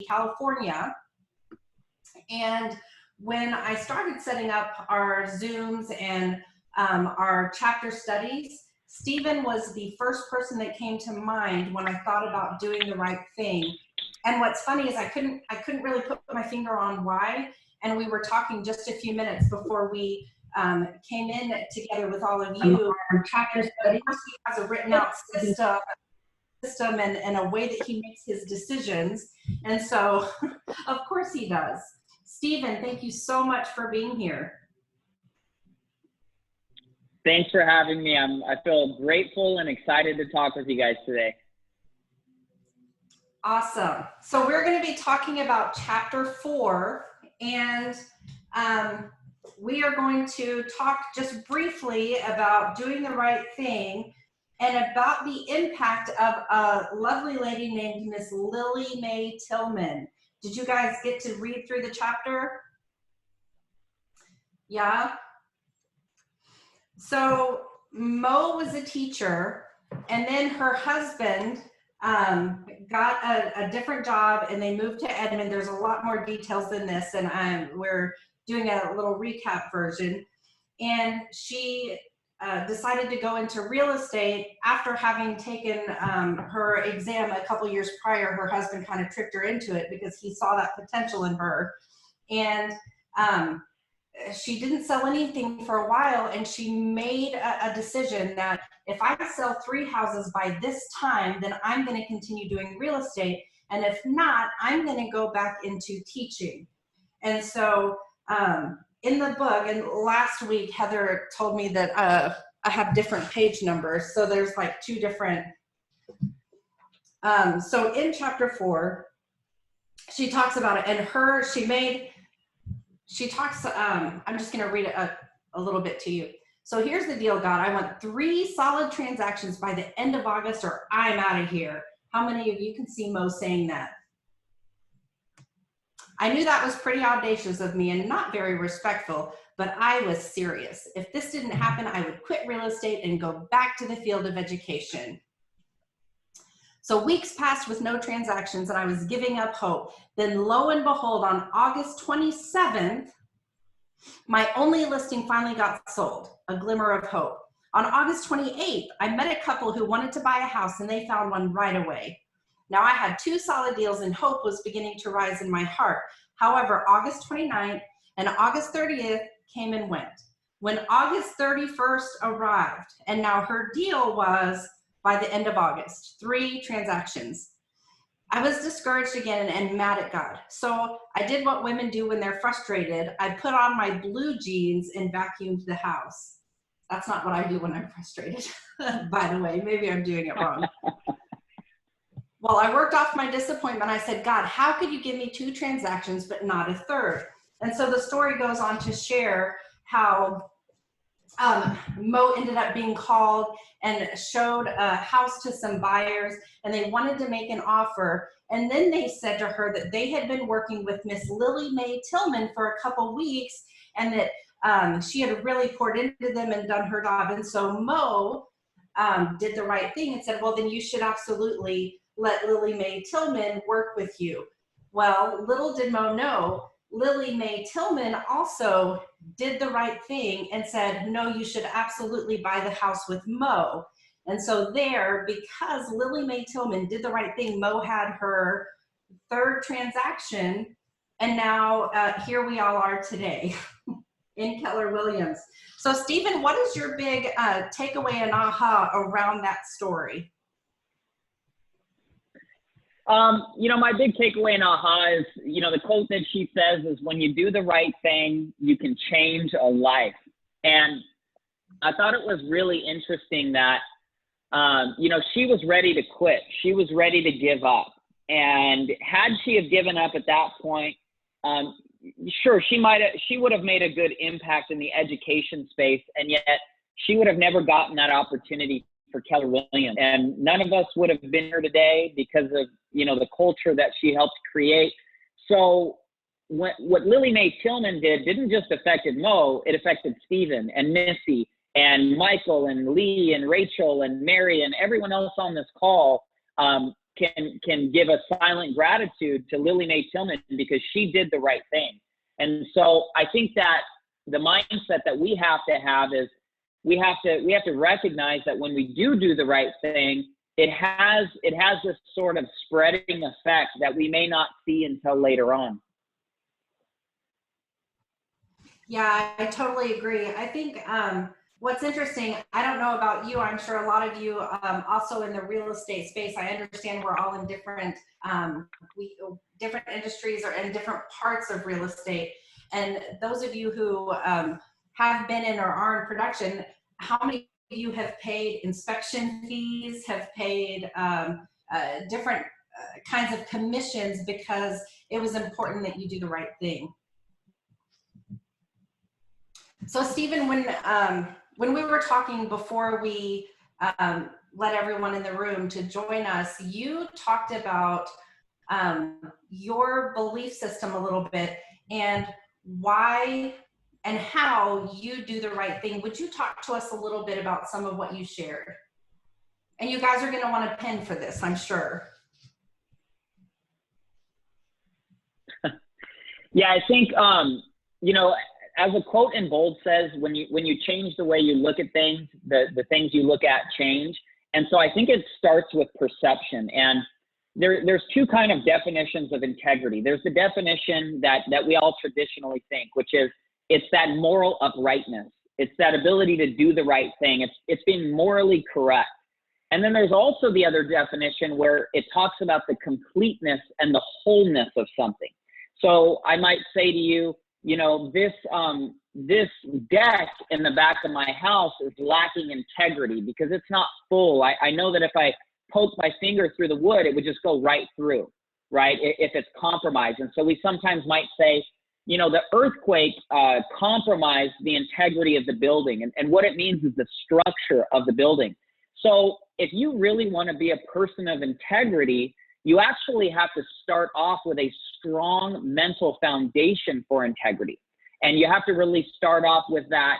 California. And when I started setting up our Zooms and our chapter studies, Steven was the first person that came to mind when I thought about doing the right thing. And what's funny is I couldn't really put my finger on why. And we were talking just a few minutes before we came in together with all of you. Our chapter studies, he has a written out system and a way that he makes his decisions. And so, of course he does. Steven, thank you so much for being here. Thanks for having me. I feel grateful and excited to talk with you guys today. Awesome. So we're going to be talking about chapter 4, and we are going to talk just briefly about doing the right thing and about the impact of a lovely lady named Miss Lily Mae Tillman. Did you guys get to read through the chapter? Yeah. So Mo was a teacher, and then her husband got a different job and they moved to Edmond. There's a lot more details than this, and we're doing a little recap version. And she decided to go into real estate after having taken her exam a couple years prior. Her husband kind of tricked her into it because he saw that potential in her. And she didn't sell anything for a while, and she made a decision that if I sell 3 houses by this time, then I'm going to continue doing real estate. And if not, I'm going to go back into teaching. And so in the book, and last week, Heather told me that I have different page numbers. So there's like 2 different. So in chapter 4, she talks about it, and she talks, I'm just going to read it a little bit to you. So here's the deal, God. I want 3 solid transactions by the end of August or I'm out of here. How many of you can see Mo saying that? I knew that was pretty audacious of me and not very respectful, but I was serious. If this didn't happen, I would quit real estate and go back to the field of education. So weeks passed with no transactions and I was giving up hope. Then lo and behold, on August 27th, my only listing finally got sold, a glimmer of hope. On August 28th, I met a couple who wanted to buy a house and they found one right away. Now I had 2 solid deals and hope was beginning to rise in my heart. However, August 29th and August 30th came and went. When August 31st arrived, and now her deal was by the end of August, 3 transactions. I was discouraged again and mad at God. So I did what women do when they're frustrated. I put on my blue jeans and vacuumed the house. That's not what I do when I'm frustrated, by the way. Maybe I'm doing it wrong. Well, I worked off my disappointment. I said, God, how could you give me 2 transactions but not a 3rd? And so the story goes on to share how Mo ended up being called and showed a house to some buyers, and they wanted to make an offer. And then they said to her that they had been working with Miss Lily Mae Tillman for a couple weeks, and that she had really poured into them and done her job. And so Mo did the right thing and said, well, then you should absolutely let Lily Mae Tillman work with you. Well, little did Mo know, Lily Mae Tillman also did the right thing and said, no, you should absolutely buy the house with Mo. And so there, because Lily Mae Tillman did the right thing, Mo had her 3rd transaction, and now here we all are today in Keller Williams. So Steven, what is your big takeaway and aha around that story? My big takeaway and aha is, the quote that she says is, when you do the right thing, you can change a life. And I thought it was really interesting that, she was ready to quit. She was ready to give up. And had she have given up at that point, sure, she would have made a good impact in the education space. And yet she would have never gotten that opportunity for Keller Williams. And none of us would have been here today because of, the culture that she helped create. So what Lily Mae Tillman did didn't just affect Mo, it affected Steven and Missy and Michael and Lee and Rachel and Mary and everyone else on this call. And can give a silent gratitude to Lily Mae Tillman because she did the right thing. And so I think that the mindset that we have to have is we have to recognize that when we do the right thing, it has this sort of spreading effect that we may not see until later on. Yeah, I totally agree. I think what's interesting, I don't know about you, I'm sure a lot of you also in the real estate space, I understand we're all in different different industries or in different parts of real estate. And those of you who have been in or are in production, how many of you have paid inspection fees, have paid different kinds of commissions because it was important that you do the right thing? So Steven, when we were talking before we let everyone in the room to join us, you talked about your belief system a little bit and why and how you do the right thing. Would you talk to us a little bit about some of what you shared? And you guys are going to want a pen for this, I'm sure. Yeah, I think, you know, as a quote in bold says, when you change the way you look at things, the things you look at change. And so I think it starts with perception. And there's two kind of definitions of integrity. There's the definition that we all traditionally think, which is it's that moral uprightness. It's that ability to do the right thing. It's being morally correct. And then there's also the other definition where it talks about the completeness and the wholeness of something. So I might say to you, you know, this deck in the back of my house is lacking integrity because it's not full. I know that if I poke my finger through the wood, it would just go right through, right? If it's compromised. And so we sometimes might say, you know, the earthquake compromised the integrity of the building. And what it means is the structure of the building. So if you really want to be a person of integrity, you actually have to start off with a strong mental foundation for integrity. And you have to really start off with that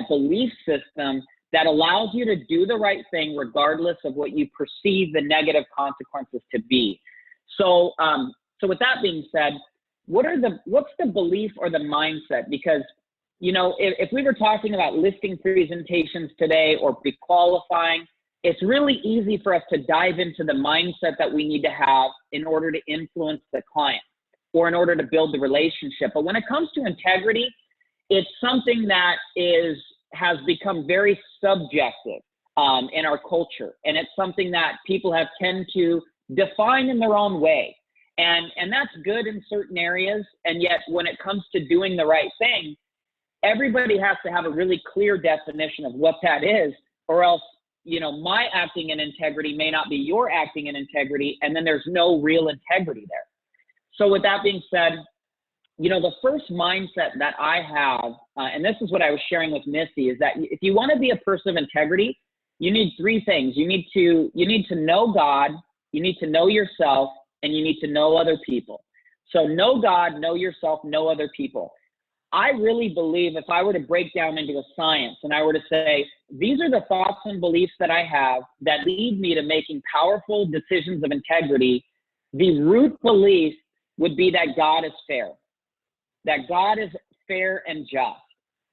belief system that allows you to do the right thing regardless of what you perceive the negative consequences to be. So, so with that being said, what's the belief or the mindset? Because, you know, if we were talking about listing presentations today or pre-qualifying, it's really easy for us to dive into the mindset that we need to have in order to influence the client or in order to build the relationship. But when it comes to integrity, it's something that has become very subjective in our culture. And it's something that people have tend to define in their own way. And that's good in certain areas. And yet when it comes to doing the right thing, everybody has to have a really clear definition of what that is, or else, you know, my acting in integrity may not be your acting in integrity, and then there's no real integrity there. So with that being said, you know, the first mindset that I have, and this is what I was sharing with Missy, is that if you want to be a person of integrity, you need three things. You need to know God, you need to know yourself, and you need to know other people. So know God, know yourself, know other people. I really believe if I were to break down into a science and I were to say, these are the thoughts and beliefs that I have that lead me to making powerful decisions of integrity, the root belief would be that God is fair, that God is fair and just.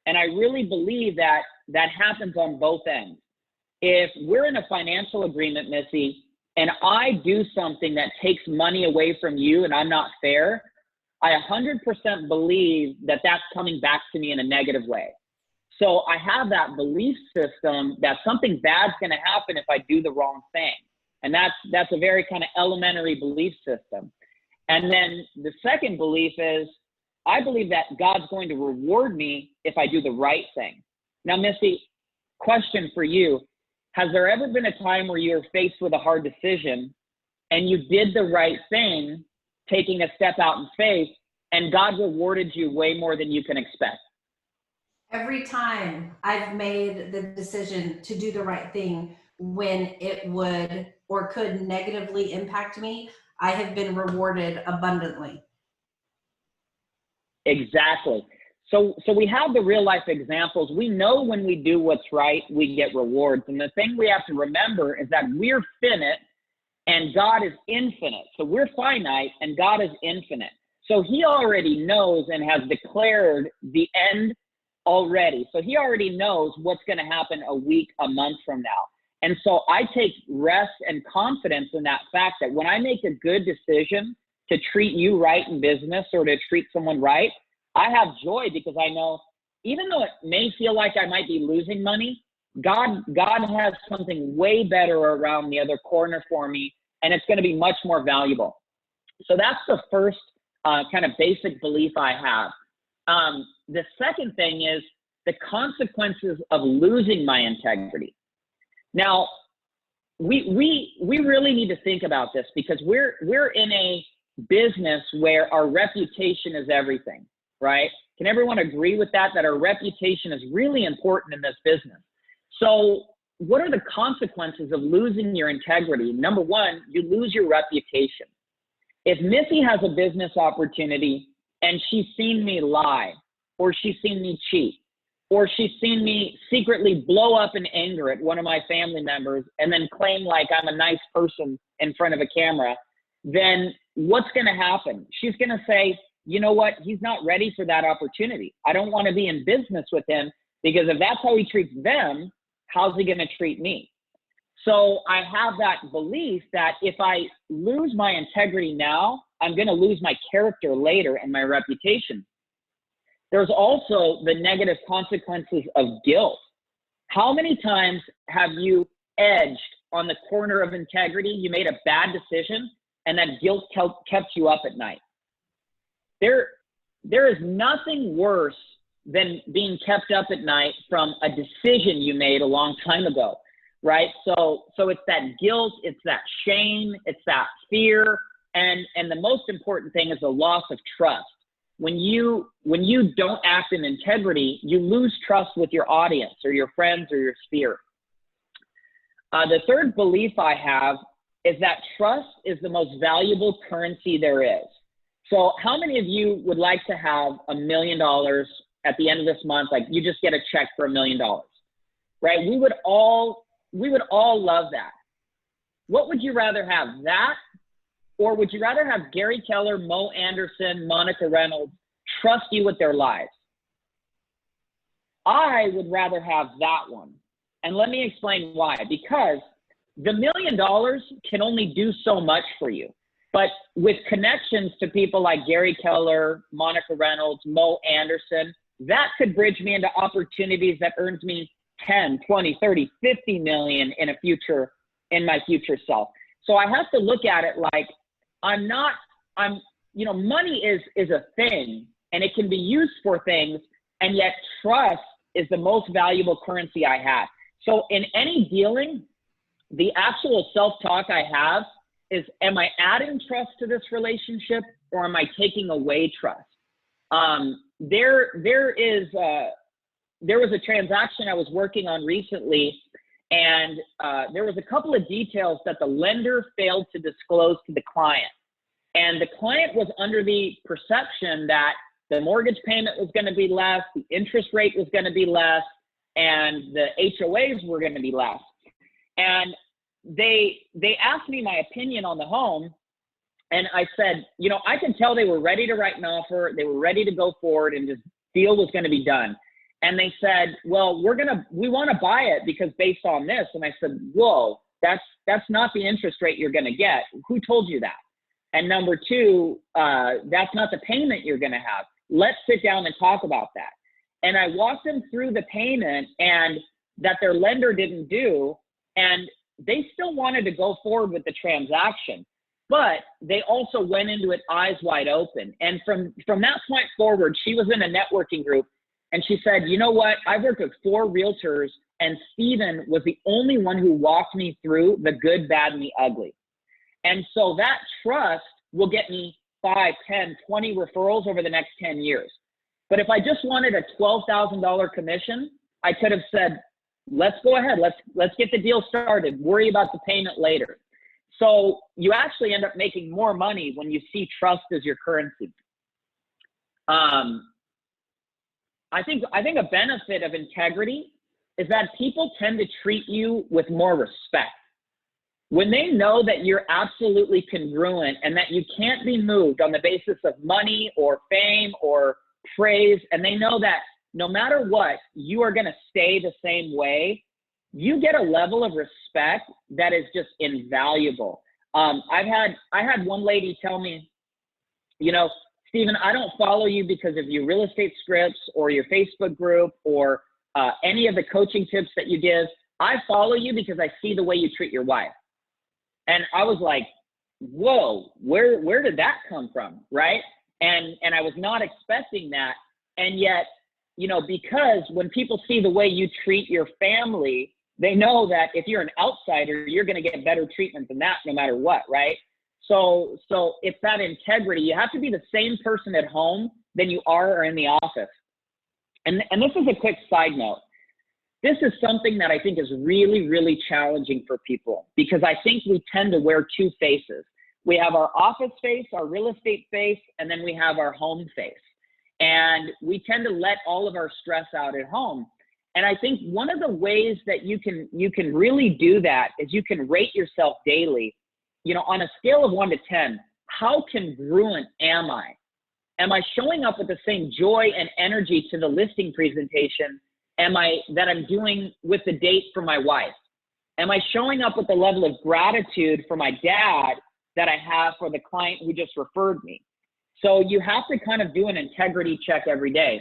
And I really believe that that happens on both ends. If we're in a financial agreement, Missy, and I do something that takes money away from you and I'm not fair, I 100% believe that that's coming back to me in a negative way. So I have that belief system that something bad's going to happen if I do the wrong thing. And that's a very kind of elementary belief system. And then the second belief is I believe that God's going to reward me if I do the right thing. Now, Missy, question for you. Has there ever been a time where you're faced with a hard decision and you did the right thing, taking a step out in faith, and God rewarded you way more than you can expect? Every time I've made the decision to do the right thing when it would or could negatively impact me, I have been rewarded abundantly. Exactly. So we have the real life examples. We know when we do what's right, we get rewards. And the thing we have to remember is that we're finite and God is infinite. So we're finite and God is infinite. So he already knows and has declared the end already. So he already knows what's going to happen a week, a month from now. And so I take rest and confidence in that fact that when I make a good decision to treat you right in business or to treat someone right, I have joy because I know even though it may feel like I might be losing money, God has something way better around the other corner for me, and it's going to be much more valuable. So that's the first kind of basic belief I have. The second thing is the consequences of losing my integrity. Now, we really need to think about this because we're in a business where our reputation is everything, right? Can everyone agree with that our reputation is really important in this business? So what are the consequences of losing your integrity? Number one, you lose your reputation. If Missy has a business opportunity and she's seen me lie, or she's seen me cheat, or she's seen me secretly blow up in anger at one of my family members and then claim like I'm a nice person in front of a camera, then what's going to happen? She's going to say, you know what? He's not ready for that opportunity. I don't want to be in business with him because if that's how he treats them, how's he going to treat me? So I have that belief that if I lose my integrity now, I'm going to lose my character later and my reputation. There's also the negative consequences of guilt. How many times have you edged on the corner of integrity? You made a bad decision and that guilt kept you up at night. There is nothing worse than being kept up at night from a decision you made a long time ago, right? So it's that guilt, it's that shame, it's that fear, and the most important thing is the loss of trust. When you don't act in integrity, you lose trust with your audience or your friends or your sphere. The third belief I have is that trust is the most valuable currency there is. So how many of you would like to have $1 million at the end of this month? Like you just get a check for $1 million, right? We would all love that. What would you rather have, that? Or would you rather have Gary Keller, Mo Anderson, Monica Reynolds trust you with their lives? I would rather have that one. And let me explain why. Because the $1 million can only do so much for you. But with connections to people like Gary Keller, Monica Reynolds, Mo Anderson, that could bridge me into opportunities that earns me 10, 20, 30, 50 million in my future self. So I have to look at it like money is a thing and it can be used for things, and yet trust is the most valuable currency I have. So in any dealing, the actual self-talk I have is, am I adding trust to this relationship or am I taking away trust? There was a transaction I was working on recently, and there was a couple of details that the lender failed to disclose to the client. And the client was under the perception that the mortgage payment was going to be less, the interest rate was going to be less, and the HOAs were going to be less. And they asked me my opinion on the home, and I said, I can tell they were ready to write an offer, they were ready to go forward, and this deal was going to be done. And they said, well, we want to buy it because based on this. And I said, whoa, that's not the interest rate you're going to get. Who told you that? And number two, that's not the payment you're going to have. Let's sit down and talk about that. And I walked them through the payment and that their lender didn't do, and they still wanted to go forward with the transaction, but they also went into it eyes wide open. And from that point forward, she was in a networking group, and she said, you know what? I've worked with 4 realtors, and Steven was the only one who walked me through the good, bad, and the ugly. And so that trust will get me 5, 10, 20 referrals over the next 10 years. But if I just wanted a $12,000 commission, I could have said, let's go ahead. Let's get the deal started. Worry about the payment later. So you actually end up making more money when you see trust as your currency. I think a benefit of integrity is that people tend to treat you with more respect. when they know that you're absolutely congruent and that you can't be moved on the basis of money or fame or praise, and they know that no matter what, you are going to stay the same way, you get a level of respect that is just invaluable. I had one lady tell me, you know, Steven, I don't follow you because of your real estate scripts or your Facebook group or any of the coaching tips that you give. I follow you because I see the way you treat your wife. And I was like, whoa, where did that come from, right? And I was not expecting that. And yet, you know, because when people see the way you treat your family, they know that if you're an outsider, you're going to get better treatment than that no matter what, right? So it's that integrity. You have to be the same person at home than you are in the office. And this is a quick side note. This is something that I think is really, really challenging for people, because I think we tend to wear two faces. We have our office face, our real estate face, and then we have our home face. And we tend to let all of our stress out at home. And I think one of the ways that you can really do that is you can rate yourself daily, you know, on a scale of 1 to 10, how congruent am I? Am I showing up with the same joy and energy to the listing presentation that I'm doing with the date for my wife? Am I showing up with the level of gratitude for my dad that I have for the client who just referred me? So you have to kind of do an integrity check every day.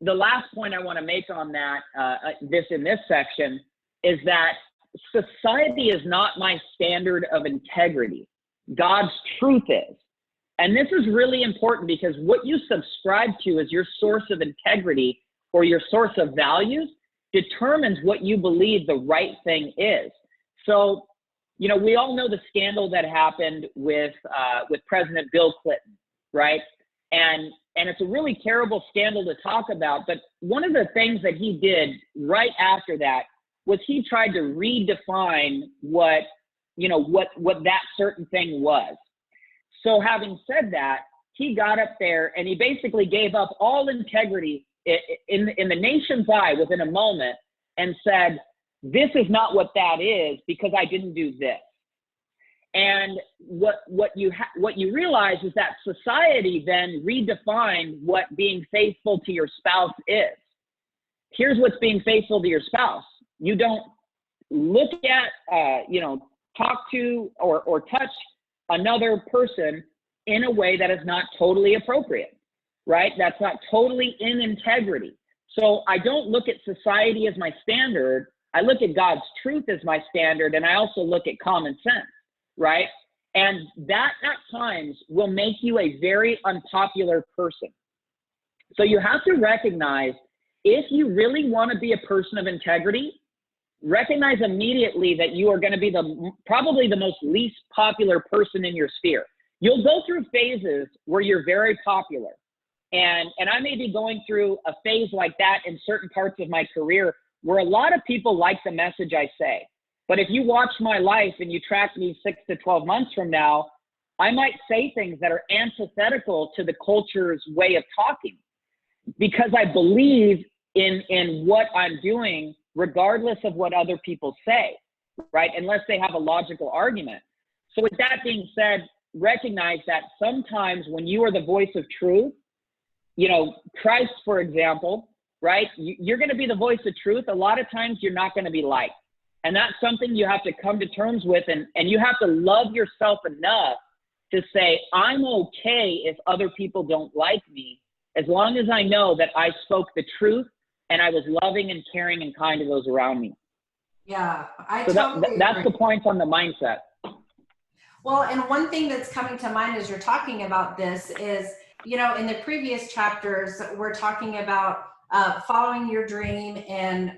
The last point I want to make on that, in this section, is that society is not my standard of integrity. God's truth is. And this is really important, because what you subscribe to as your source of integrity or your source of values determines what you believe the right thing is. So, you know, we all know the scandal that happened with President Bill Clinton, right? And it's a really terrible scandal to talk about. But one of the things that he did right after that was he tried to redefine what that certain thing was. So having said that, he got up there and he basically gave up all integrity in the nation's eye within a moment and said, this is not what that is because I didn't do this. And what you realize is that society then redefined what being faithful to your spouse is. Here's what's being faithful to your spouse. You don't look at, talk to or touch another person in a way that is not totally appropriate, right? That's not totally in integrity. So I don't look at society as my standard. I look at God's truth as my standard, and I also look at common sense, right? And that at times will make you a very unpopular person. So you have to recognize, if you really want to be a person of integrity, recognize immediately that you are going to be probably the most least popular person in your sphere. You'll go through phases where you're very popular. And I may be going through a phase like that in certain parts of my career where a lot of people like the message I say. But if you watch my life and you track me 6 to 12 months from now, I might say things that are antithetical to the culture's way of talking, because I believe in what I'm doing regardless of what other people say, right? Unless they have a logical argument. So with that being said, recognize that sometimes when you are the voice of truth, you know, Christ, for example, right? You're going to be the voice of truth. A lot of times you're not going to be liked. And that's something you have to come to terms with. And you have to love yourself enough to say, I'm okay if other people don't like me, as long as I know that I spoke the truth and I was loving and caring and kind to those around me. Yeah, that's the point on the mindset. Well, and one thing that's coming to mind as you're talking about this is, you know, in the previous chapters, we're talking about following your dream and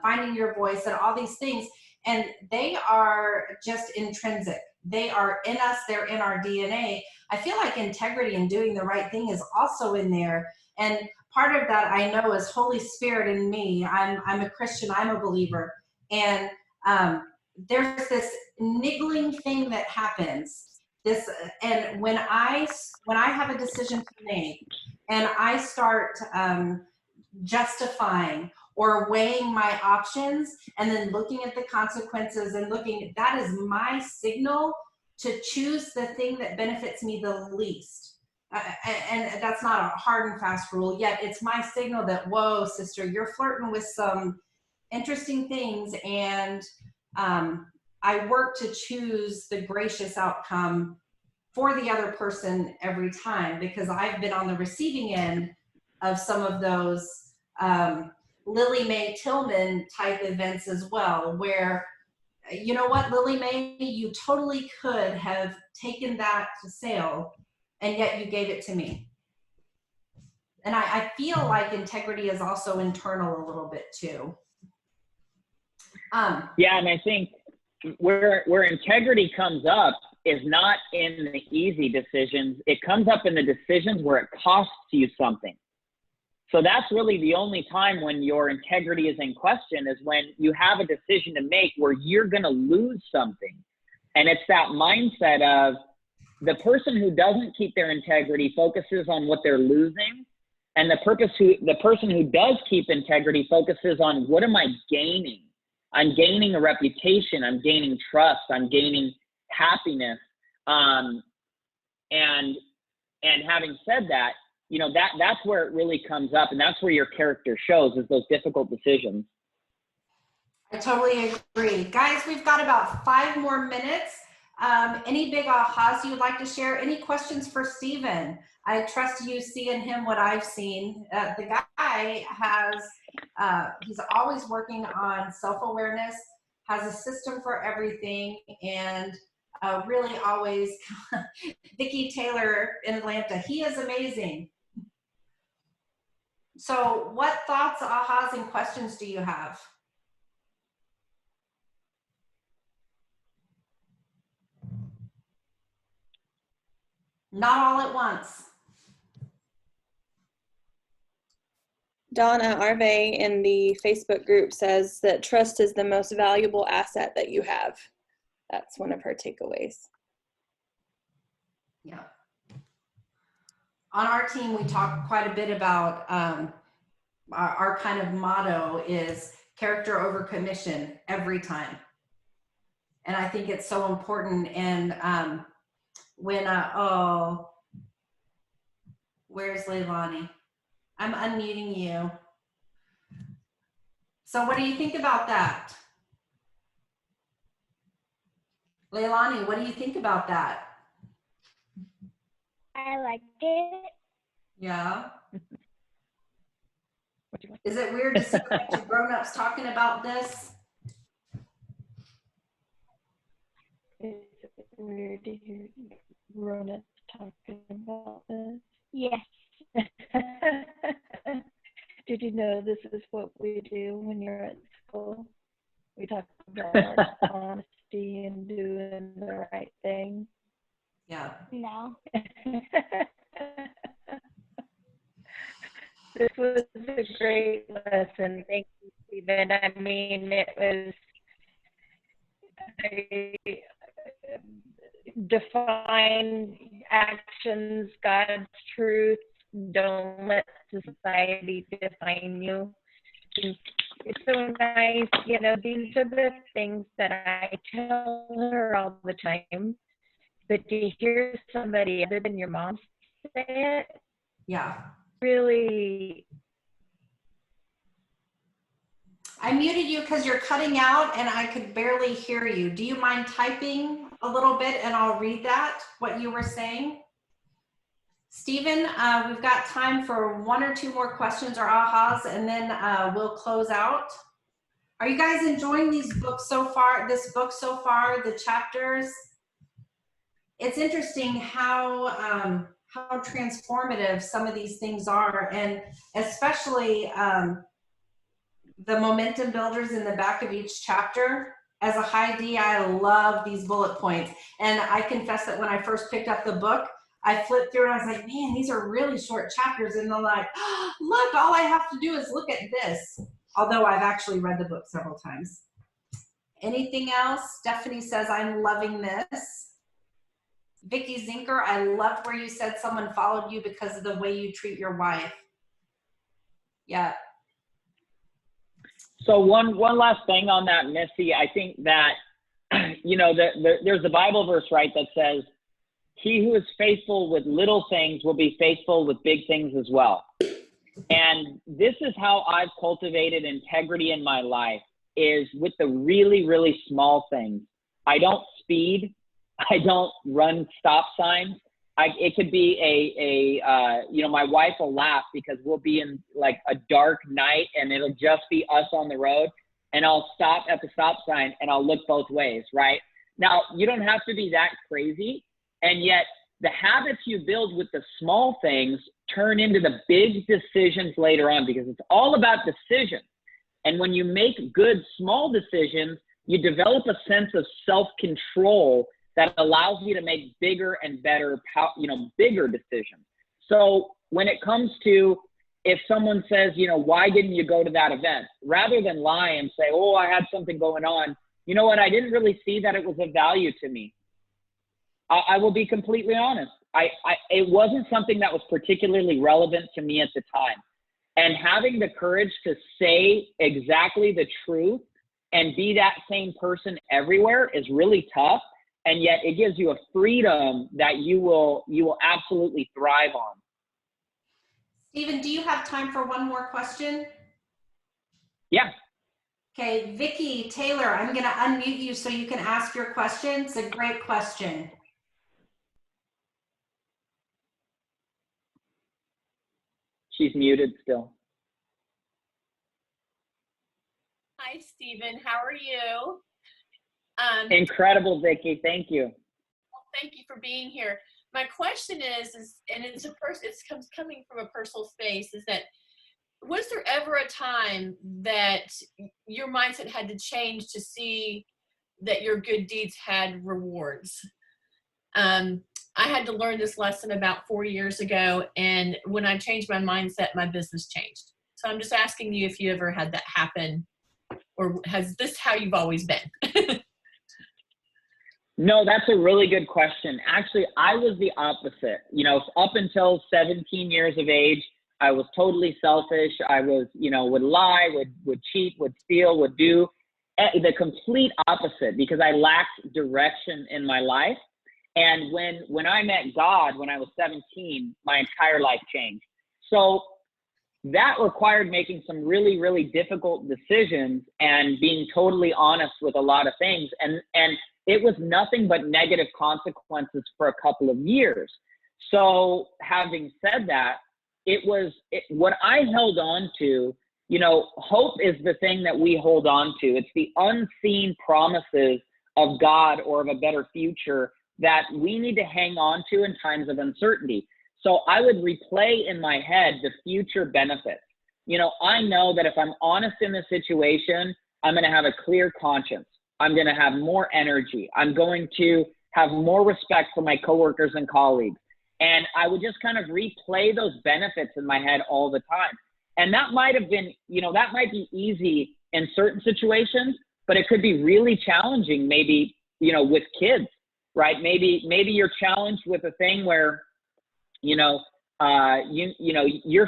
finding your voice and all these things. And they are just intrinsic. They are in us. They're in our DNA. I feel like integrity and doing the right thing is also in there. And part of that I know is Holy Spirit in me. I'm a Christian. I'm a believer. And there's this niggling thing that happens. And when I have a decision to make, and I start justifying or weighing my options and then looking at the consequences and looking, that is my signal to choose the thing that benefits me the least. And that's not a hard and fast rule yet. It's my signal that, whoa, sister, you're flirting with some interesting things. And I work to choose the gracious outcome for the other person every time, because I've been on the receiving end of some of those Lily Mae Tillman type events as well, where, you know what, Lily Mae, you totally could have taken that to sale, and yet you gave it to me. And I feel like integrity is also internal a little bit too. Yeah, and I think where integrity comes up is not in the easy decisions. It comes up in the decisions where it costs you something. So that's really the only time when your integrity is in question, is when you have a decision to make where you're going to lose something. And it's that mindset of the person who doesn't keep their integrity focuses on what they're losing. And the person who does keep integrity focuses on, what am I gaining? I'm gaining a reputation. I'm gaining trust. I'm gaining happiness. And having said that, you know, that's where it really comes up, and that's where your character shows, is those difficult decisions. I totally agree. Guys, we've got about 5 more minutes. Any big ahas you'd like to share? Any questions for Steven? I trust you seeing him what I've seen. The guy has, he's always working on self-awareness, has a system for everything, and really always, Vicki Taylor in Atlanta, he is amazing. So what thoughts, ahas, and questions do you have? Not all at once. Donna Arve in the Facebook group says that trust is the most valuable asset that you have. That's one of her takeaways. Yeah. On our team, we talk quite a bit about our kind of motto is character over commission every time. And I think it's so important. And when, oh, where's Leilani? I'm unmuting you. So what do you think about that? Leilani, what do you think about that? I liked it. Yeah. Is it weird to see a bunch of grown-ups talking about this? Is it weird to hear grown-ups talking about this? Yes. Did you know this is what we do when you're at school? We talk about honesty and doing the right thing. Yeah. No. This was a great lesson. Thank you, Steven. I mean, it was define actions, God's truth. Don't let society define you. It's so nice, you know, these are the things that I tell her all the time. But to hear somebody other than your mom say it, Yeah. really. I muted you because you're cutting out and I could barely hear you. Do you mind typing a little bit and I'll read that, what you were saying? Steven, we've got time for 1 or 2 more questions or ahas, and then we'll close out. Are you guys enjoying these books so far, this book so far, the chapters? It's interesting how transformative some of these things are, and especially the momentum builders in the back of each chapter. As a high D, I love these bullet points. And I confess that when I first picked up the book, I flipped through and I was like, man, these are really short chapters. And they're like, oh, look, all I have to do is look at this. Although I've actually read the book several times. Anything else? Stephanie says, I'm loving this. Vicki Zinker, I loved where you said someone followed you because of the way you treat your wife. Yeah, So one last thing on that, Missy. I think that, there's a Bible verse, right, that says, he who is faithful with little things will be faithful with big things as well. And this is how I've cultivated integrity in my life, is with the really, really small things. I don't speed. I don't run stop signs. It could be my wife will laugh because we'll be in like a dark night and it'll just be us on the road, and I'll stop at the stop sign and I'll look both ways, right? Now, you don't have to be that crazy. And yet the habits you build with the small things turn into the big decisions later on, because it's all about decisions. And when you make good small decisions, you develop a sense of self-control that allows you to make bigger and better, bigger decisions. So when it comes to, if someone says, why didn't you go to that event? Rather than lie and say, oh, I had something going on. You know what? I didn't really see that it was of value to me. I will be completely honest. It wasn't something that was particularly relevant to me at the time. And having the courage to say exactly the truth and be that same person everywhere is really tough. And yet it gives you a freedom that you will absolutely thrive on. Steven, do you have time for one more question? Yeah. Okay, Vicki Taylor, I'm going to unmute you so you can ask your question. It's a great question. She's muted still. Hi, Steven. How are you? Incredible, Vicki. Thank you. Well, thank you for being here. My question is and it's coming from a personal space, is that, was there ever a time that your mindset had to change to see that your good deeds had rewards? I had to learn this lesson about 4 years ago, and when I changed my mindset, my business changed. So I'm just asking you if you ever had that happen, or has this how you've always been? No, that's a really good question. Actually, I was the opposite. Up until 17 years of age, I was totally selfish. I was, would lie, would cheat, would steal, would do the complete opposite, because I lacked direction in my life. And when I met God, when I was 17, my entire life changed. So that required making some really, really difficult decisions and being totally honest with a lot of things. And it was nothing but negative consequences for a couple of years. So having said that, what I held on to, hope is the thing that we hold on to. It's the unseen promises of God or of a better future that we need to hang on to in times of uncertainty. So I would replay in my head the future benefits. I know that if I'm honest in this situation, I'm going to have a clear conscience. I'm going to have more energy. I'm going to have more respect for my coworkers and colleagues. And I would just kind of replay those benefits in my head all the time. And that might have been, that might be easy in certain situations, but it could be really challenging maybe, with kids, right? Maybe you're challenged with a thing where, you're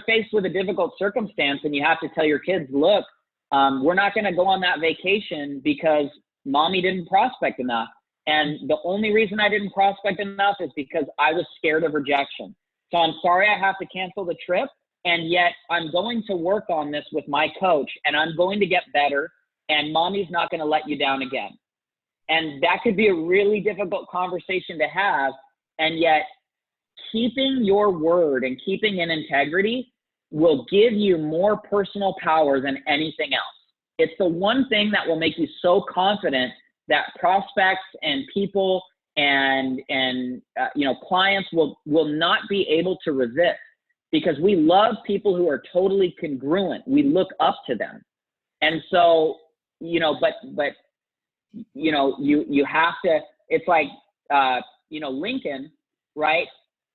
faced with a difficult circumstance and you have to tell your kids, look, we're not going to go on that vacation because mommy didn't prospect enough. And the only reason I didn't prospect enough is because I was scared of rejection. So I'm sorry I have to cancel the trip. And yet I'm going to work on this with my coach, and I'm going to get better, and mommy's not going to let you down again. And that could be a really difficult conversation to have. And yet keeping your word and keeping in integrity will give you more personal power than anything else. It's the one thing that will make you so confident that prospects and people and clients will not be able to resist, because we love people who are totally congruent. We look up to them. And so, you have to, it's like, Lincoln, right?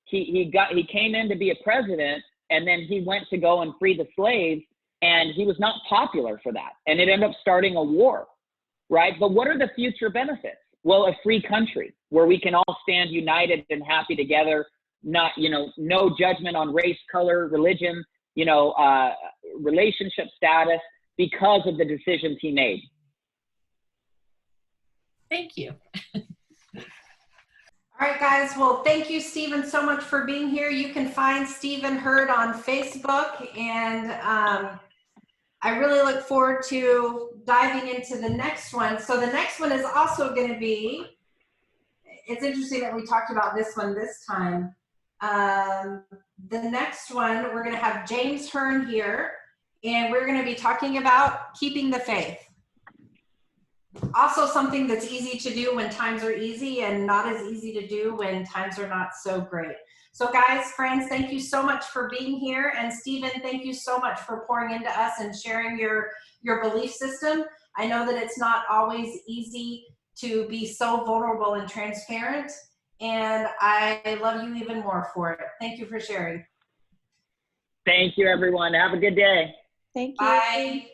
He came in to be a president, and then he went to go and free the slaves, and he was not popular for that. And it ended up starting a war, right? But what are the future benefits? Well, a free country where we can all stand united and happy together, not, no judgment on race, color, religion, relationship status. because of the decisions he made. Thank you. All right, guys. Well, thank you, Steven, so much for being here. You can find Steven Hurd on Facebook, and I really look forward to diving into the next one. So the next one is also going to be, it's interesting that we talked about this one this time. The next one, we're going to have James Hurd here, and we're going to be talking about keeping the faith. Also something that's easy to do when times are easy and not as easy to do when times are not so great. So guys, friends, thank you so much for being here. And Steven, thank you so much for pouring into us and sharing your belief system. I know that it's not always easy to be so vulnerable and transparent, and I love you even more for it. Thank you for sharing. Thank you, everyone. Have a good day. Thank you. Bye.